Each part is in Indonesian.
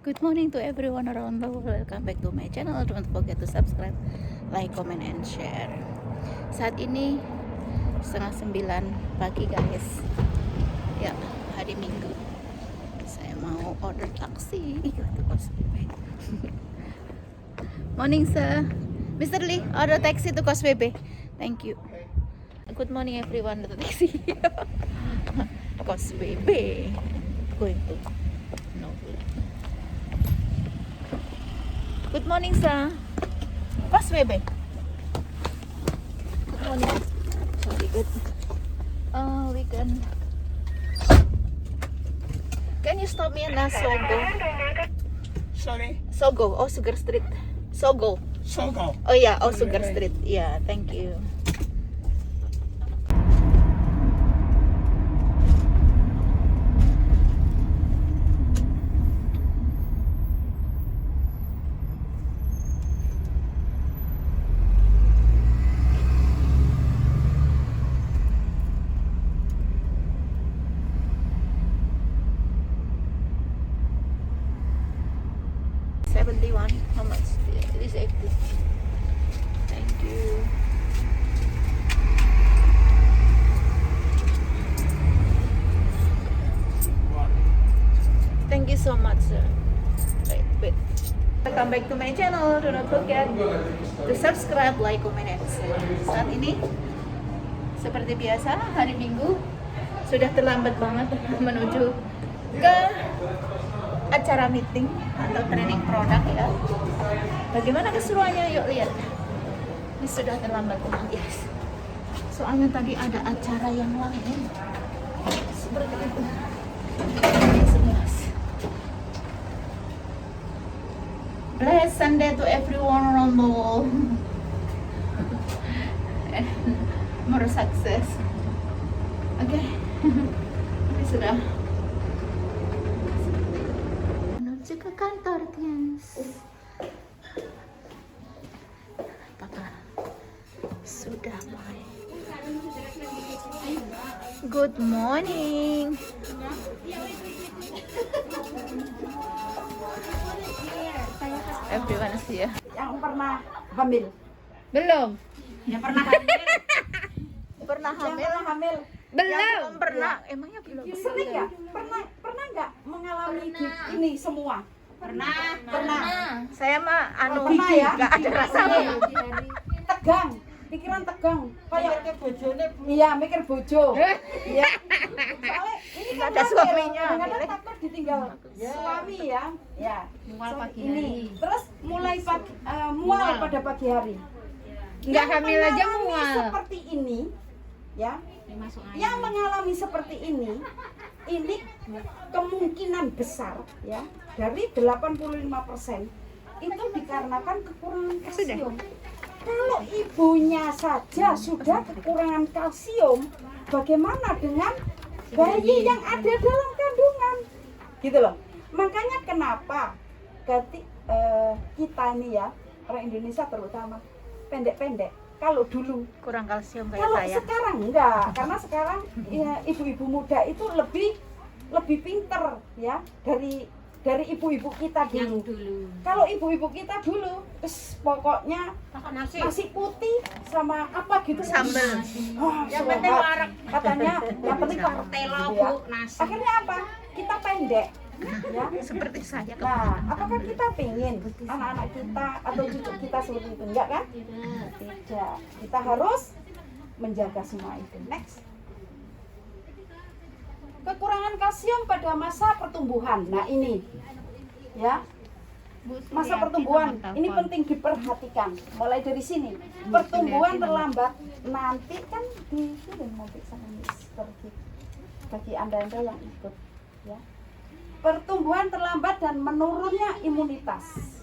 Good morning to everyone around the world. Welcome back to my channel. Don't forget to subscribe, like, comment, and share. Saat ini 8:30 pagi guys. Ya, hari Minggu. Saya mau order taksi. Morning sir. Mr. Lee, order taxi to Koswebe. Thank you. Good morning everyone. The taxi. Koswebe. Going to Noble. Good morning, sir. Koswebe. Good morning. Sorry, good. We can you stop me in Sogo? Sorry, Sogo. Oh, Sugar Street. Sogo. Sogo. Oh yeah. Oh, Sugar Street. Yeah. Thank you. How much? It is 80. Thank you. Thank you so much, sir. Wait. Welcome back to my channel. Do not forget to subscribe, like, comment, and share. Saat ini, seperti biasa, hari Minggu sudah terlambat banget menuju ke acara meeting atau training produk ya. Bagaimana keseruannya? Yuk lihat. Ini sudah terlambat banget, yes. Soalnya tadi ada acara yang lain. Seperti itu. Blessed Sunday to everyone around the world. And more success. Oke. Ini sudah menuju ke kantor, guys. Papa sudah mulai. Good morning. Everyone is here. Yang pernah hamil. Belum. Yang pernah hamil. Pernah Yang hamil? pernah hamil. Belum pernah. Emangnya belum? Sering nggak? Pernah nggak mengalami ini semua? Pernah. Saya mah Pernah ya? nggak ada rasa. Tegang. Pikiran tegang. Kayak bojone. Iya, mikir bojo. Iya. Soalnya ini Nggak kan ada hamil. suaminya. Kadang-kadang takut ditinggal suami ya. Ya. Mual pagi Ini. hari. Terus mulai mual pada pagi hari. Nggak Yang hamil aja mengalami mual. Seperti ini, ya. Masuk angin. Yang mengalami seperti ini kemungkinan besar ya dari 85% itu dikarenakan kekurangan kalsium. Kalau ibunya saja sudah kekurangan kalsium, bagaimana dengan bayi yang ada dalam kandungan? Gitu loh. Makanya kenapa kita ini ya, orang Indonesia terutama pendek-pendek. Kalau dulu, Kurang kalsium kayak kalau saya. sekarang enggak, karena sekarang ya, ibu-ibu muda itu lebih pinter ya dari ibu-ibu kita dulu. Kalau ibu-ibu kita dulu, terus pokoknya nasi putih sama apa gitu Sambal. yang penting warak katanya, yang penting Telo, ya. Bu, nasi. Akhirnya apa? Kita pendek. Ya. Seperti saya. Nah, apakah kita pengen anak-anak kita atau cucu kita seperti itu? Enggak kan? Tidak. Kita harus menjaga semua itu. Next. Kekurangan kalsium pada masa pertumbuhan. Nah, ini. Ya. Masa pertumbuhan ini penting diperhatikan. Mulai dari sini. Pertumbuhan terlambat nanti kan di sini mau periksa ini bagi Anda yang ikut, ya. Pertumbuhan terlambat dan menurunnya imunitas.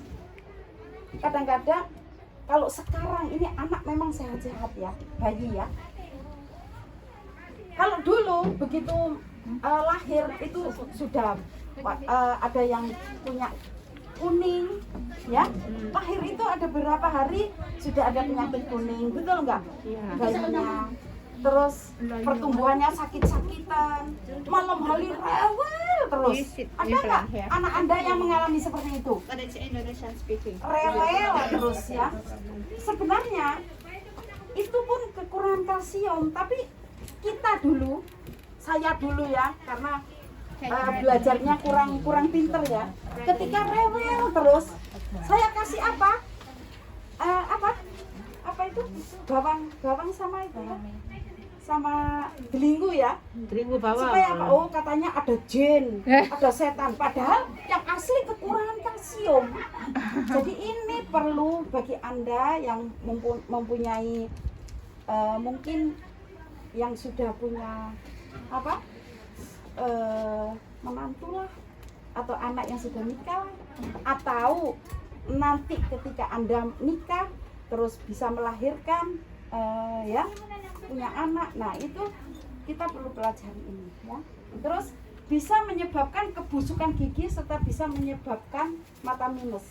Kadang-kadang kalau sekarang ini anak memang sehat-sehat ya, bayi ya. Kalau dulu begitu lahir itu sudah ada yang punya kuning ya. Lahir itu ada beberapa hari sudah ada penyakit kuning, betul nggak? Bayinya. terus pertumbuhannya sakit-sakitan, malam hari rewel terus. Ada nggak anak Anda yang mengalami seperti itu? But it's Indonesian speaking. Rewel terus ya. Sebenarnya itu pun kekurangan kalsium, tapi kita dulu, saya dulu ya, karena belajarnya kurang pinter ya. Ketika rewel terus, saya kasih apa itu bawang sama itu ya, sama belinggu ya. Belinggu bawang. Supaya apa? Oh, katanya ada jin, ada setan. Padahal yang asli kekurangan kalsium. Jadi ini perlu bagi Anda yang mempunyai mungkin yang sudah punya menantu lah, atau anak yang sudah nikah, atau nanti ketika Anda nikah terus bisa melahirkan ya, punya anak. Nah, itu kita perlu pelajari ini ya. Terus bisa menyebabkan kebusukan gigi serta bisa menyebabkan mata minus.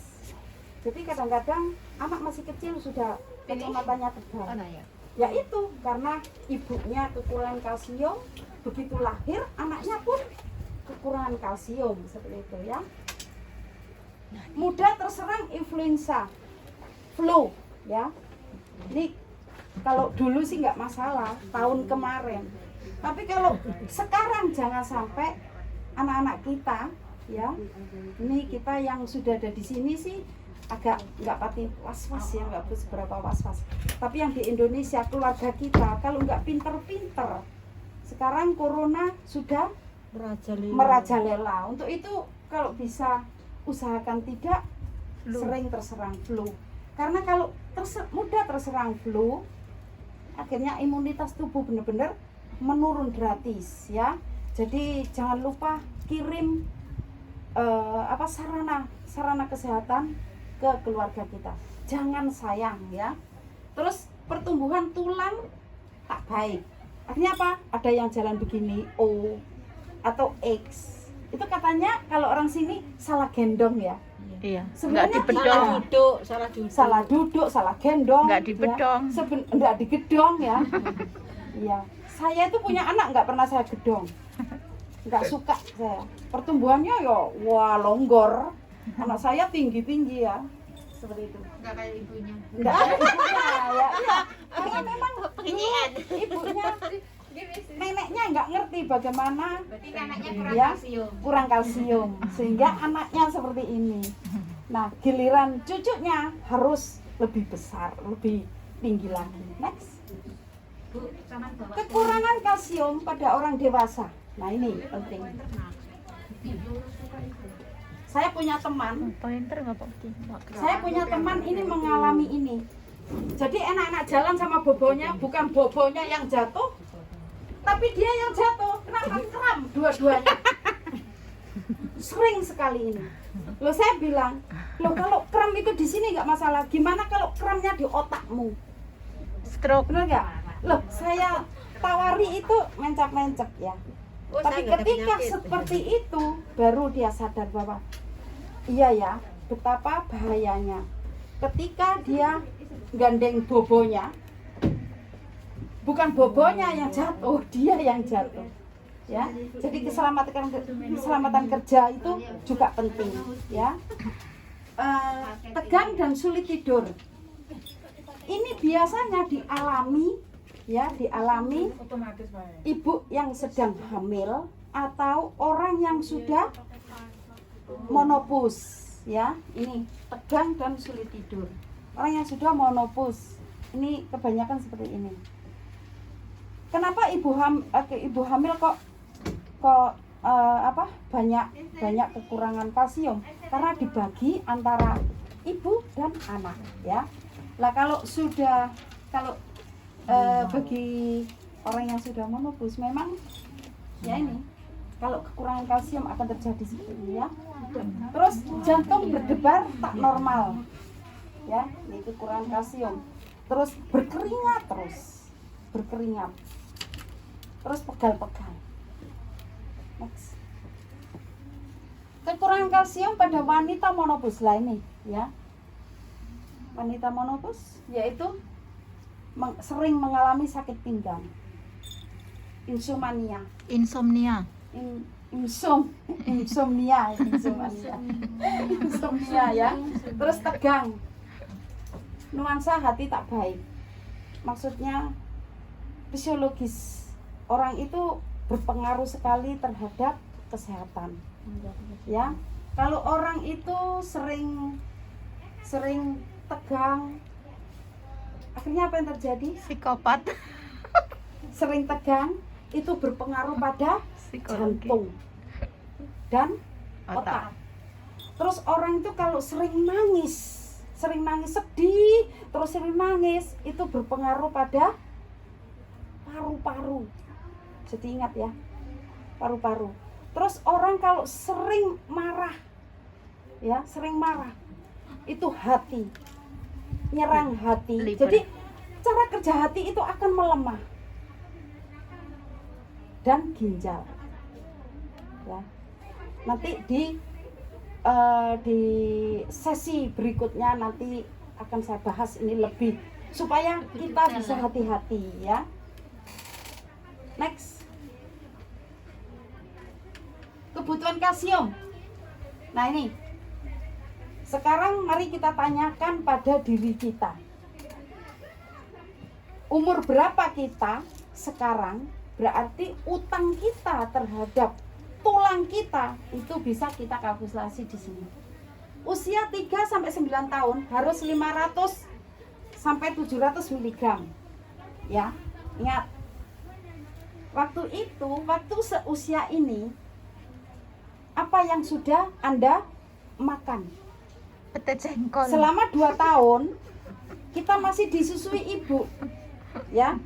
Jadi kadang-kadang anak masih kecil sudah kacamatanya tebal. Ya itu karena ibunya kekurangan kalsium, begitu lahir anaknya pun kekurangan kalsium, seperti itu ya. Mudah terserang influenza, flu ya. Ini kalau dulu sih nggak masalah, tahun kemarin. Tapi kalau sekarang jangan sampai anak-anak kita ya, ini kita yang sudah ada di sini sih agak nggak pati was-was ya, nggak seberapa was-was. Tapi yang di Indonesia, keluarga kita kalau nggak pinter-pinter, sekarang corona sudah merajalela. Untuk itu kalau bisa usahakan tidak sering terserang flu. Karena kalau mudah terserang flu, akhirnya imunitas tubuh benar-benar menurun gratis ya. Jadi jangan lupa kirim sarana kesehatan ke keluarga kita. Jangan sayang ya. Terus pertumbuhan tulang tak baik. Artinya apa? Ada yang jalan begini O atau X. Itu katanya kalau orang sini salah gendong ya. Iya. Sebenarnya Nggak dipedong. salah duduk, salah gendong. Nggak dipedong. Ya. Nggak digedong ya. Iya. Saya itu punya anak nggak pernah saya gedong. Nggak suka saya. Pertumbuhannya ya wah longgor. Anak saya tinggi-tinggi ya. Seperti itu. Enggak kayak ibunya. Nggak ada ibunya ya. Iya. Karena memang ibunya neneknya nggak ngerti bagaimana Berarti anaknya kurang ya, kalsium. kurang kalsium sehingga anaknya seperti ini. Nah, giliran cucunya harus lebih besar, lebih tinggi lagi. Next. Bu, sama bawa Kekurangan kalsium pada orang dewasa. Nah, ini penting. Saya punya teman, Pointer nggak Pak? ini mengalami ini. Jadi enak-enak jalan sama bobonya, bukan bobonya yang jatuh, tapi dia yang jatuh. Kenapa kram dua-duanya? Sering sekali ini. Loh, saya bilang, loh kalau kram itu di sini nggak masalah. Gimana kalau kramnya di otakmu? Stroke. Benar nggak? Loh, saya tawari itu mencap-mencap ya. Tapi ketika seperti itu, baru dia sadar bahwa iya ya, betapa bahayanya. Ketika dia gandeng bobonya, bukan bobonya yang jatuh, dia yang jatuh. Ya, jadi keselamatan kerja itu juga penting. Ya, tegang dan sulit tidur. Ini biasanya dialami ibu yang sedang hamil atau orang yang sudah monopause ya. Ini tegang dan sulit tidur. Orang yang sudah monopause ini kebanyakan seperti ini. Kenapa ibu hamil kok banyak kekurangan kalsium? Karena dibagi antara ibu dan anak ya. Lah kalau bagi orang yang sudah monopause memang ya ini kalau kekurangan kalsium akan terjadi seperti ini ya. Terus jantung berdebar tak normal ya, ini kekurangan kalsium. Terus berkeringat terus pegal-pegal. Next. Kekurangan kalsium pada wanita monopause lah ini ya. Wanita monopause yaitu sering mengalami sakit pinggang insomnia. Insomnia. Insomnia ya. Terus tegang, nuansa hati tak baik. Maksudnya fisiologis orang itu berpengaruh sekali terhadap kesehatan. Ya, kalau orang itu sering tegang, akhirnya apa yang terjadi? Psikopat. Sering tegang itu berpengaruh pada Psikologi. jantung dan Otak. otak. Terus orang itu kalau sering nangis sedih, terus sering nangis, itu berpengaruh pada paru-paru. Jadi ingat ya, paru-paru. Terus orang kalau sering marah, ya sering marah, itu hati, nyerang hati. Liver. Jadi cara kerja hati itu akan melemah. Dan ginjal. Ya. Nanti di sesi berikutnya nanti akan saya bahas ini lebih supaya kita bisa hati-hati ya. Next. Kebutuhan kalsium. Nah ini. Sekarang mari kita tanyakan pada diri kita. Umur berapa kita sekarang? Berarti utang kita terhadap tulang kita itu bisa kita kalkulasi di sini. Usia 3 sampai 9 tahun harus 500 sampai 700 mg. Ya, ingat. Waktu seusia ini apa yang sudah Anda makan? Pete jengkol. Selama 2 tahun kita masih disusui ibu. Ya.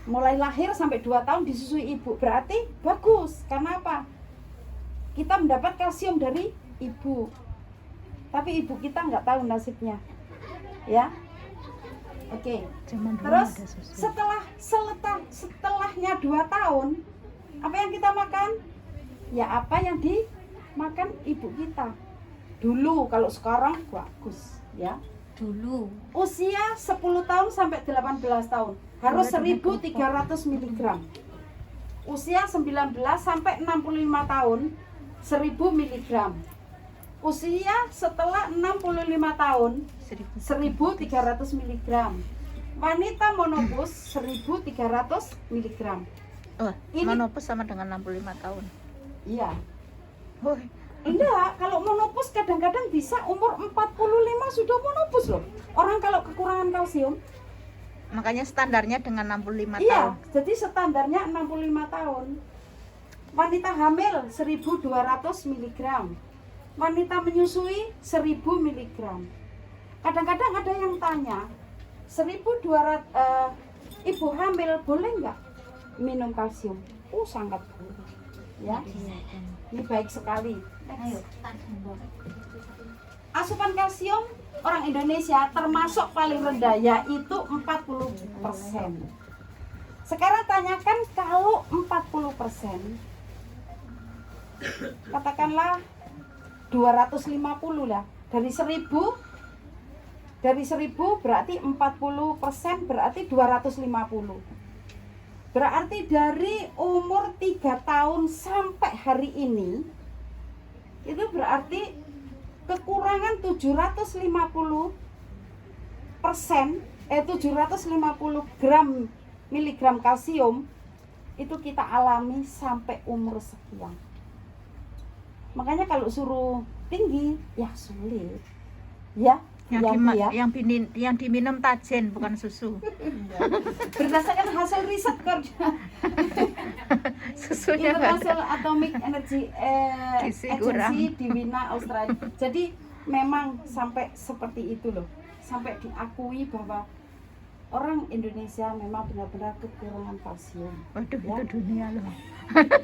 Mulai lahir sampai 2 tahun disusui ibu, berarti bagus. Karena apa? Kita mendapat kalsium dari ibu, tapi ibu kita nggak tahu nasibnya, ya. Oke. Zaman dulu Terus ada susu. setelahnya 2 tahun, apa yang kita makan? Ya apa yang dimakan ibu kita dulu. Kalau sekarang bagus, ya. Dulu. Usia 10 tahun sampai 18 tahun harus 1.300 mg. Usia 19 sampai 65 tahun 1.000 mg. Usia setelah 65 tahun 1.300 mg. Wanita monopus 1.300 mg. Oh, Ini- menopause sama dengan 65 tahun. Iya. Woi, Enggak, kalau monopus kadang-kadang bisa umur 45 sudah monopus loh. Orang kalau kekurangan kalsium. makanya standarnya dengan 65 Iya, tahun. jadi standarnya 65 tahun. Wanita hamil 1.200 mg. Wanita menyusui 1.000 mg. Kadang-kadang ada yang tanya, 1.200 ibu hamil boleh nggak minum kalsium? Sangat boleh. Ya, ini baik sekali. Ayo, Asupan kalsium orang Indonesia termasuk paling rendah, yaitu 40%. Sekarang tanyakan kalau 40%, katakanlah 250 lah, dari 1000 berarti 40% berarti 250. Berarti dari umur 3 tahun sampai hari ini itu berarti kekurangan 750 gram miligram kalsium itu kita alami sampai umur sekian. Makanya kalau suruh tinggi ya sulit ya. Yang diminum tajen bukan susu. Berdasarkan hasil riset Susunya nggak ada. International Atomic Energy Gizi kurang. Agency di Wina, Australia. Jadi memang sampai seperti itu loh. Sampai diakui bahwa orang Indonesia memang benar-benar kekurangan kalsium. Waduh, Ya. itu dunia loh.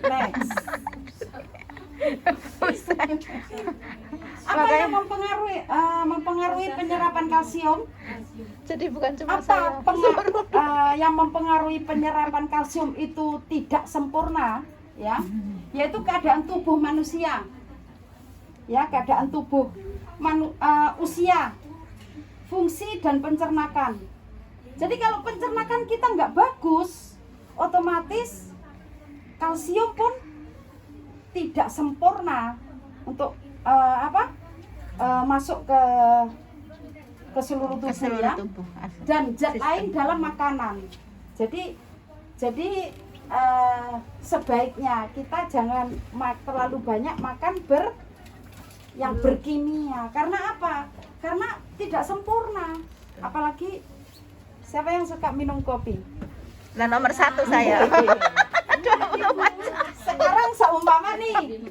Next. Apa yang mempengaruhi penyerapan kalsium? Jadi bukan cuma saya. Yang mempengaruhi penyerapan kalsium itu tidak sempurna, ya, yaitu keadaan tubuh manusia, ya, keadaan tubuh, usia, fungsi dan pencernakan. Jadi kalau pencernakan kita nggak bagus, otomatis kalsium pun tidak sempurna untuk masuk ke seluruh Ke tubuh seluruh ya. tubuh. Dan zat Sistem. lain dalam makanan. Jadi sebaiknya kita jangan terlalu banyak makan yang berkimia. Karena apa? Karena tidak sempurna. Apalagi siapa yang suka minum kopi? Nah, nomor 1 saya. Sekarang seumpama nih